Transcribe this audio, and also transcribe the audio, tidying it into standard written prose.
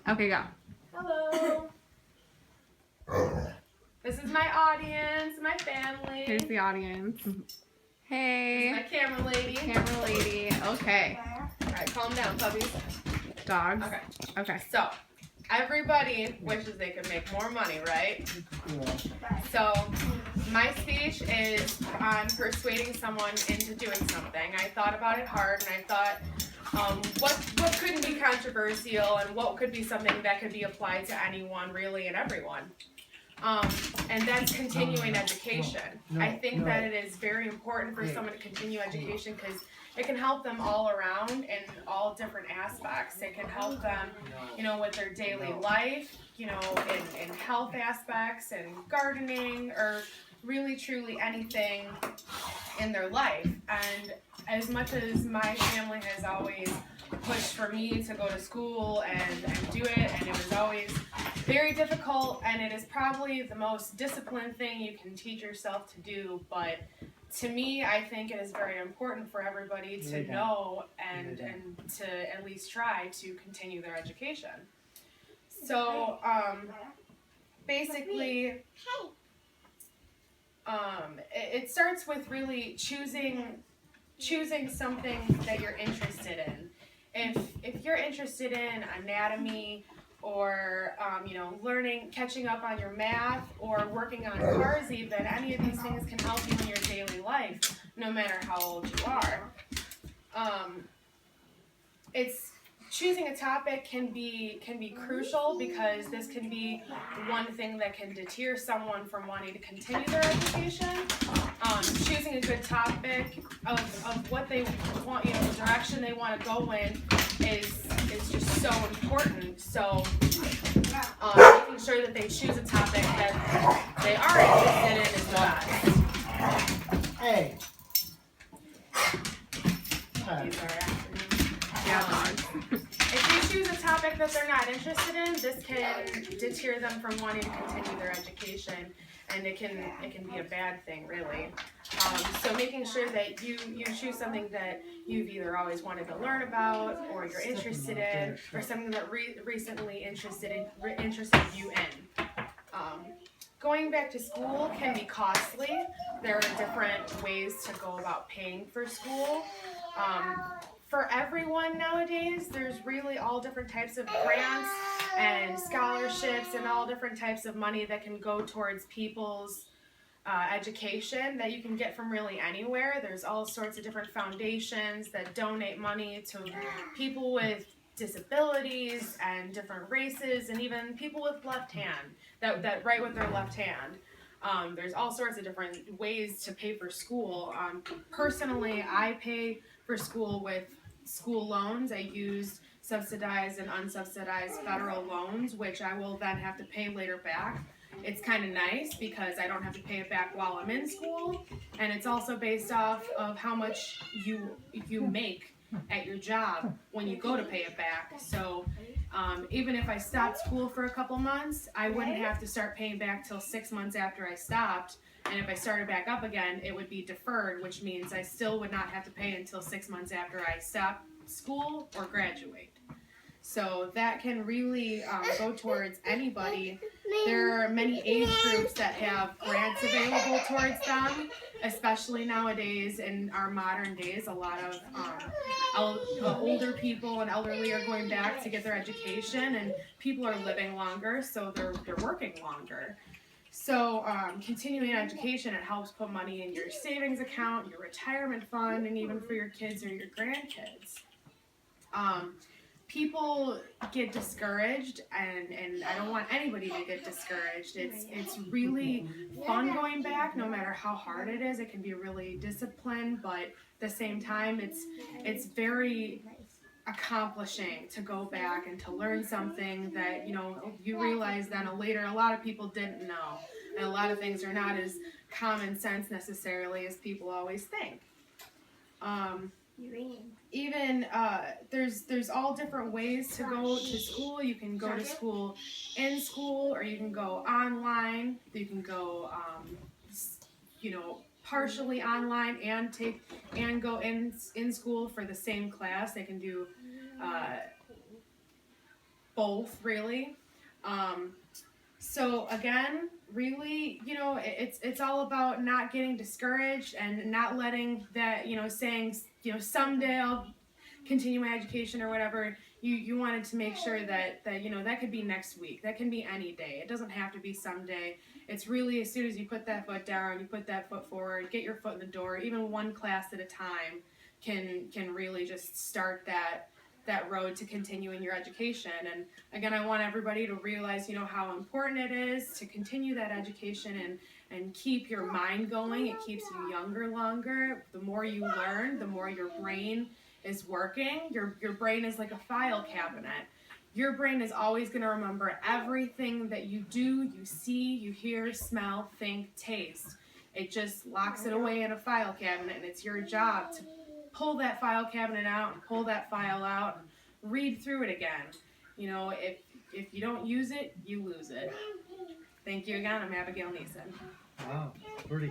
Okay, go. Hello. This is my audience, my family. Here's the audience. This Hey. is my camera lady. Camera lady. Okay. Alright, calm down, puppies. Dogs. Okay. Okay. So, everybody wishes they could make more money, right? So, my speech is on persuading someone into doing something. I thought about it hard, and I thought, what couldn't be controversial, and what could be something that could be applied to anyone, really, and everyone. And that's continuing education. I think that it is very important for someone to continue education because it can help them all around in all different aspects. It can help them, with their daily life, in health aspects and gardening or really truly anything in their life. And as much as my family has always pushed for me to go to school and do it, and it was always very difficult, and it is probably the most disciplined thing you can teach yourself to do, but to me, I think it is very important for everybody to know and to at least try to continue their education. So, basically, it starts with really choosing something that you're interested in. If you're interested in anatomy or catching up on your math or working on cars even, any of these things can help you in your daily life, no matter how old you are. It's choosing a topic can be crucial because this can be one thing that can deter someone from wanting to continue their education. Choosing a good topic of what they want, the direction they want to go in is just so important. So making sure that they choose a topic that they are interested in is the best. Hey. These are Yeah, if you choose a topic that they're not interested in, this can deter them from wanting to continue their education, and it can be a bad thing, really. So making sure that you choose something that you've either always wanted to learn about, or you're interested in, or something that recently interested you in. Going back to school can be costly. There are different ways to go about paying for school. For everyone nowadays, there's really all different types of grants and scholarships and all different types of money that can go towards people's education that you can get from really anywhere. There's all sorts of different foundations that donate money to people with disabilities and different races, and even people with left hand that write with their left hand. There's all sorts of different ways to pay for school. Personally, I pay for school with school loans. I use subsidized and unsubsidized federal loans, which I will then have to pay later back. It's kind of nice because I don't have to pay it back while I'm in school, and it's also based off of how much you make at your job when you go to pay it back. So even if I stopped school for a couple months, I wouldn't have to start paying back till 6 months after I stopped. And if I started back up again, it would be deferred, which means I still would not have to pay until 6 months after I stop school or graduate. So that can really go towards anybody. There are many age groups that have grants available towards them, especially nowadays in our modern days. A lot of older people and elderly are going back to get their education, and people are living longer, so they're working longer. So continuing education, it helps put money in your savings account, your retirement fund, and even for your kids or your grandkids. People get discouraged, and I don't want anybody to get discouraged. It's really fun going back, no matter how hard it is. It can be really disciplined, but at the same time, it's very accomplishing to go back and to learn something that you realize then later a lot of people didn't know, and a lot of things are not as common sense necessarily as people always think. Even there's all different ways to go to school. You can go to school in school, or you can go online. You can go partially online and go in school for the same class. They can do both really. So again, really, it's all about not getting discouraged and not letting that, saying, someday I'll continue my education or whatever. You wanted to make sure that that could be next week. That can be any day. It doesn't have to be someday. It's really as soon as you put that foot down, you put that foot forward, get your foot in the door. Even one class at a time can really just start that road to continuing your education. And again, I want everybody to realize, how important it is to continue that education and keep your mind going. It keeps you younger longer. The more you learn, the more your brain is working. Your brain is like a file cabinet. Your brain is always going to remember everything that you do, you see, you hear, smell, think, taste. It just locks it away in a file cabinet, and it's your job to pull that file cabinet out and pull that file out and read through it again. If you don't use it, you lose it. Thank you again. I'm Abigail Neeson. Wow, pretty